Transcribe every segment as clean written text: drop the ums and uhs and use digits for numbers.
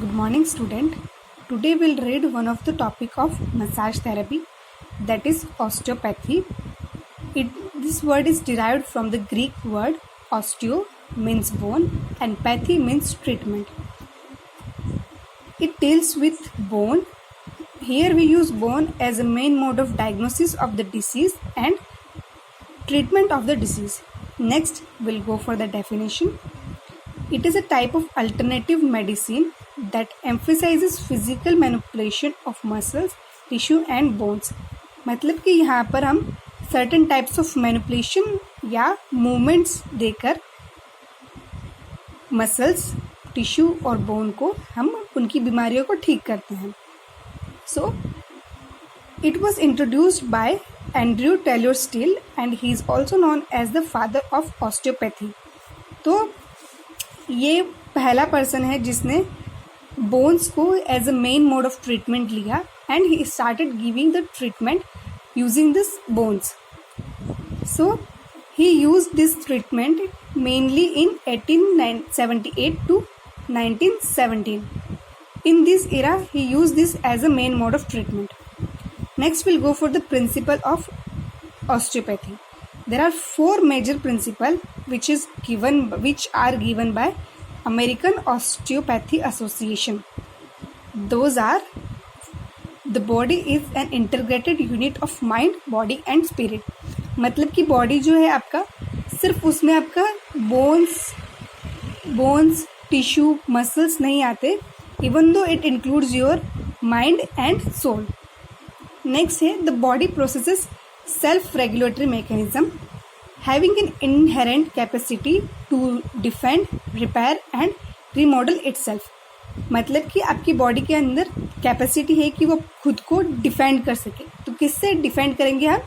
Good morning, student. Today we'll read one of the topic of massage therapy, that is osteopathy. This word is derived from the Greek word osteo means bone and pathy means treatment. It deals with bone. Here we use bone as a main mode of diagnosis of the disease and treatment of the disease. Next, we'll go for the definition. It is a type of alternative medicine that emphasizes physical manipulation of muscles, tissue and bones. मतलब कि यहाँ पर हम certain types of manipulation या movements देकर muscles, tissue और bone को हम उनकी बीमारियों को ठीक करते हैं. So, it was introduced by Andrew Taylor Still and he is also known as the father of osteopathy. तो ये पहला पर्सन है जिसने बोन्स को as a main mode of treatment लिया and he started giving the treatment using this bones. So he use this treatment mainly in 1878 to 1917. In this era, he used this as a main mode of treatment. Next, we'll go for the principle of osteopathy. There are four major principles which are given by American Osteopathy Association. Those are: the body is an integrated unit of mind, body and spirit. मतलब कि body जो है आपका सिर्फ उसमें आपका bones tissue muscles नहीं आते, even though it includes your mind and soul. Next है the body processes self-regulatory mechanism having an inherent capacity to defend, repair and remodel itself. मतलब कि आपकी बॉडी के अंदर कैपेसिटी है कि वो खुद को डिफेंड कर सके. तो किससे डिफेंड करेंगे हम?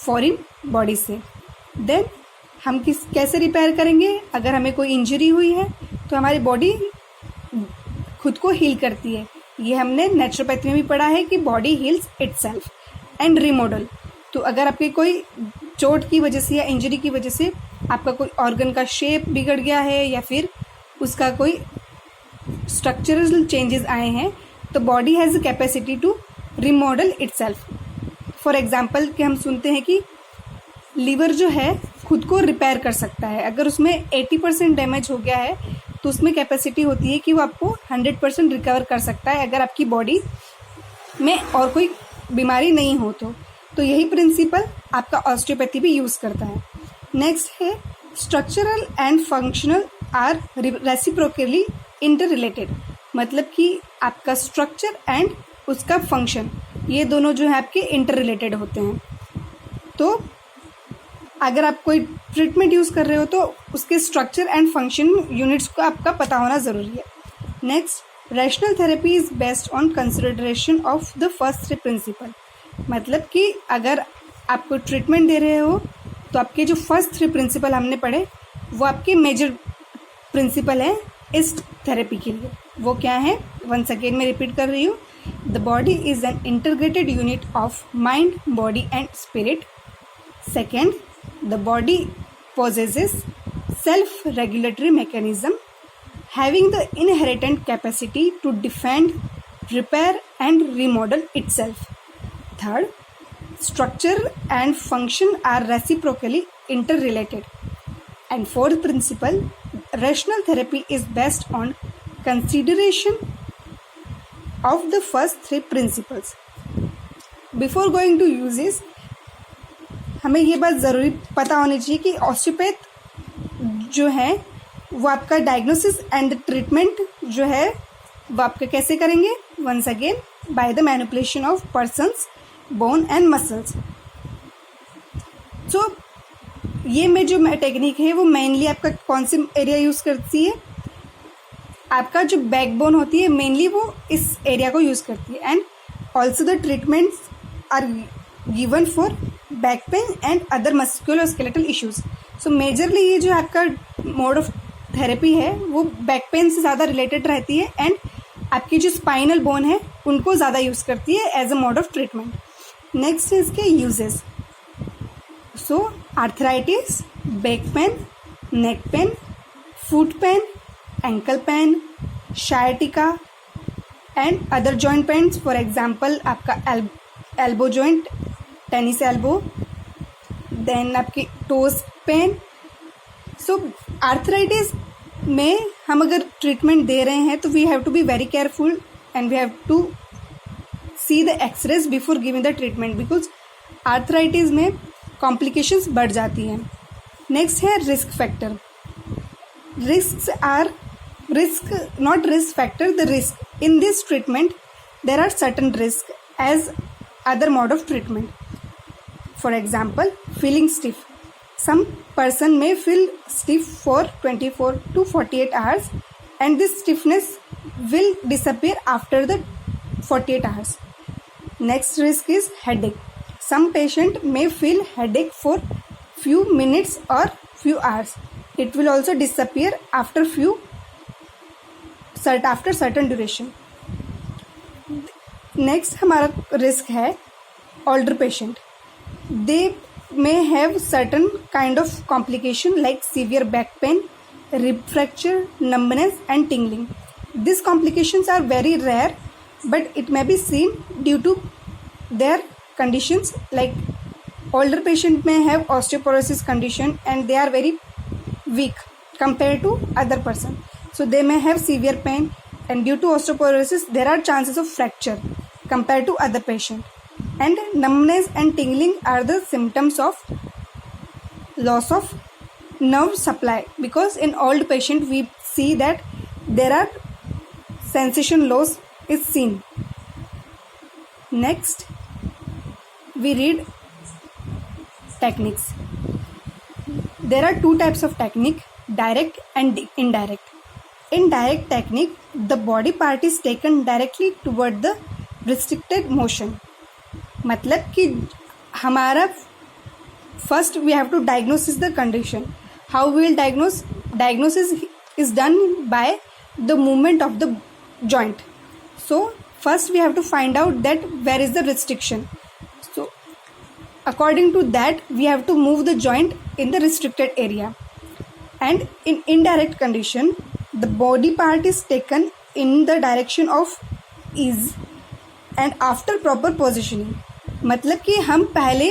फॉरेन बॉडी से. देन हम कैसे रिपेयर करेंगे? अगर हमें कोई इंजरी हुई है तो हमारी बॉडी खुद को हील करती है. ये हमने नेचुरोपैथी में भी पढ़ा है कि body heels itself. And remodel, तो अगर आपकी कोई चोट की वजह से या इंजरी की वजह से आपका कोई ऑर्गन का शेप बिगड़ गया है या फिर उसका कोई स्ट्रक्चरल चेंजेस आए हैं, तो body has a capacity to remodel itself. For example कि हम सुनते हैं कि लीवर जो है खुद को रिपेयर कर सकता है. अगर उसमें 80% डैमेज हो गया है तो उसमें कैपेसिटी होती है कि वो आपको 100% रिकवर कर सकता है अगर आपकी बॉडी में और कोई बीमारी नहीं हो तो यही प्रिंसिपल आपका ऑस्टियोपैथी भी यूज़ करता है. नेक्स्ट है structural and functional are reciprocally interrelated. मतलब कि आपका स्ट्रक्चर एंड उसका फंक्शन ये दोनों जो है आपके इंटर रिलेटेड होते हैं. तो अगर आप कोई ट्रीटमेंट यूज़ कर रहे हो तो उसके स्ट्रक्चर एंड फंक्शन यूनिट्स को आपका पता होना ज़रूरी है. Next, rational therapy is based on consideration of the first 3 principle. मतलब कि अगर आपको ट्रीटमेंट दे रहे हो तो आपके जो फर्स्ट 3 प्रिंसिपल हमने पढ़े वो आपके मेजर प्रिंसिपल हैं इस थेरेपी के लिए. वो क्या है? वंस अगेन मैं रिपीट कर रही हूँ. The body is an integrated unit of mind, body and spirit. Second, the body possesses self-regulatory mechanism having the inherent capacity to defend, repair and remodel itself. Third, structure and function are reciprocally interrelated. And fourth principle, rational therapy is based on consideration of the first 3 principles. Before going to uses, हमें ये बात ज़रूरी पता होनी चाहिए कि osteopath जो है वो आपका डायग्नोसिस एंड ट्रीटमेंट जो है वो आपका कैसे करेंगे? Once again by the manipulation of person's bone and muscles. So ये में जो टेक्निक है वो मेनली आपका कौन सी एरिया यूज़ करती है? आपका जो बैकबोन होती है मेनली वो इस एरिया को यूज़ करती है. And also the treatments are given for back pain and other musculoskeletal issues. So majorly ये जो आपका मोड ऑफ थेरेपी है वो बैक पेन से ज़्यादा रिलेटेड रहती है एंड आपकी जो स्पाइनल बोन है उनको ज़्यादा यूज़ करती है as a mode of treatment. Next है इसके uses. So arthritis, back pain, neck pain, foot pain, ankle pain, sciatica, and other joint pains, for example आपका elbow joint, tennis elbow, then आपकी toes pain. So arthritis में हम अगर treatment दे रहे हैं तो we have to be very careful and we have to see the x-rays before giving the treatment, because arthritis में कॉम्प्लिकेशंस बढ़ जाती हैं. नेक्स्ट है risk factor. risks are risk not risk factor, the risk in this treatment there are certain risks as other mode of treatment. For example, feeling stiff. Some person may feel stiff for 24 to 48 hours and this stiffness will disappear after the 48 hours. Next risk is headache. Some patient may feel headache for few minutes or few hours. It will also disappear after certain duration. Next हमारा risk है older patient. They may have certain kind of complication like severe back pain, rib fracture, numbness and tingling. These complications are very rare, but it may be seen due to their conditions. Like older patient may have osteoporosis condition and they are very weak compared to other person, so they may have severe pain, and due to osteoporosis there are chances of fracture compared to other patient. And numbness and tingling are the symptoms of loss of nerve supply, because in old patient we see that there are sensation loss is seen. Next we read techniques. There are two types of technique, direct and indirect. In direct technique, the body part is taken directly toward the restricted motion. मतलब कि हमारा first we have to diagnose the condition. How we will diagnose? Diagnosis is done by the movement of the joint. So first we have to find out that where is the restriction. So according to that we have to move the joint in the restricted area. And in indirect condition, the body part is taken in the direction of ease and after proper positioning. मतलब कि हम पहले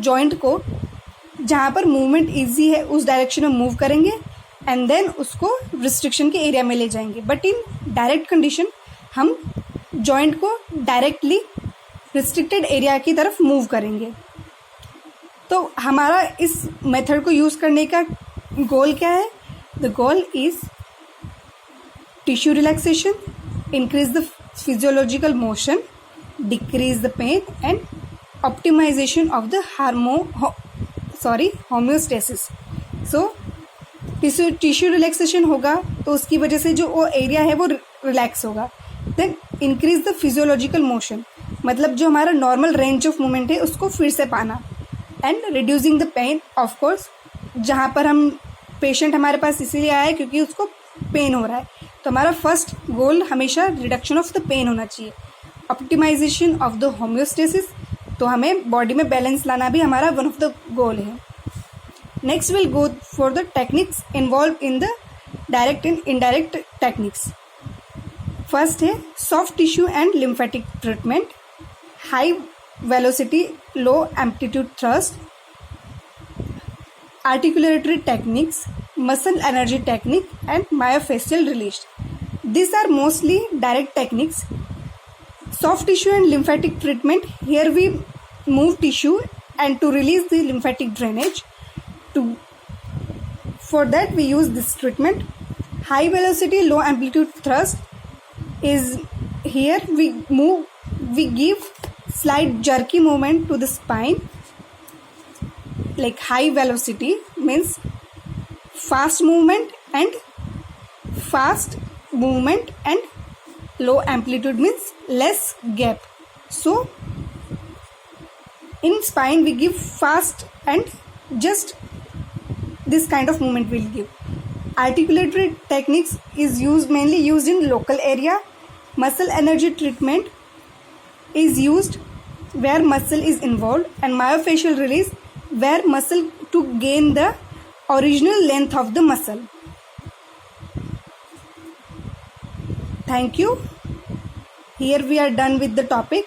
joint को जहाँ पर movement easy है उस direction में move करेंगे and then उसको restriction के area में ले जाएंगे. But in direct condition हम joint को directly restricted area की तरफ move करेंगे. तो हमारा इस मेथड को यूज़ करने का गोल क्या है? The goal is tissue relaxation, increase the physiological motion, decrease the pain and optimization of the homeostasis. So tissue relaxation होगा तो उसकी वजह से जो वो एरिया है वो रिलैक्स होगा. Then increase the physiological motion, मतलब जो हमारा नॉर्मल रेंज ऑफ मूवमेंट है उसको फिर से पाना. And reducing the pain, of course जहाँ पर हम पेशेंट हमारे पास इसीलिए आया है क्योंकि उसको पेन हो रहा है, तो हमारा फर्स्ट गोल हमेशा रिडक्शन ऑफ द पेन होना चाहिए. ऑप्टिमाइजेशन ऑफ द होम्योस्टेसिस, तो हमें बॉडी में बैलेंस लाना भी हमारा वन ऑफ द गोल है. Next will go for the techniques involve in the direct and indirect techniques. First है soft tissue and lymphatic treatment, high velocity low amplitude thrust, articulatory techniques, muscle energy technique and myofascial release. These are mostly direct techniques. Soft tissue and lymphatic treatment, here we move tissue and to release the lymphatic drainage. For that we use this treatment. High velocity low amplitude thrust is here we give slight jerky movement to the spine. Like high velocity means fast movement and low amplitude means less gap. So in spine we give fast and just this kind of movement we'll give. Articulatory techniques is mainly used in local area. Muscle energy treatment is used where muscle is involved, and myofascial release where muscle to gain the original length of the muscle. Thank you. Here we are done with the topic.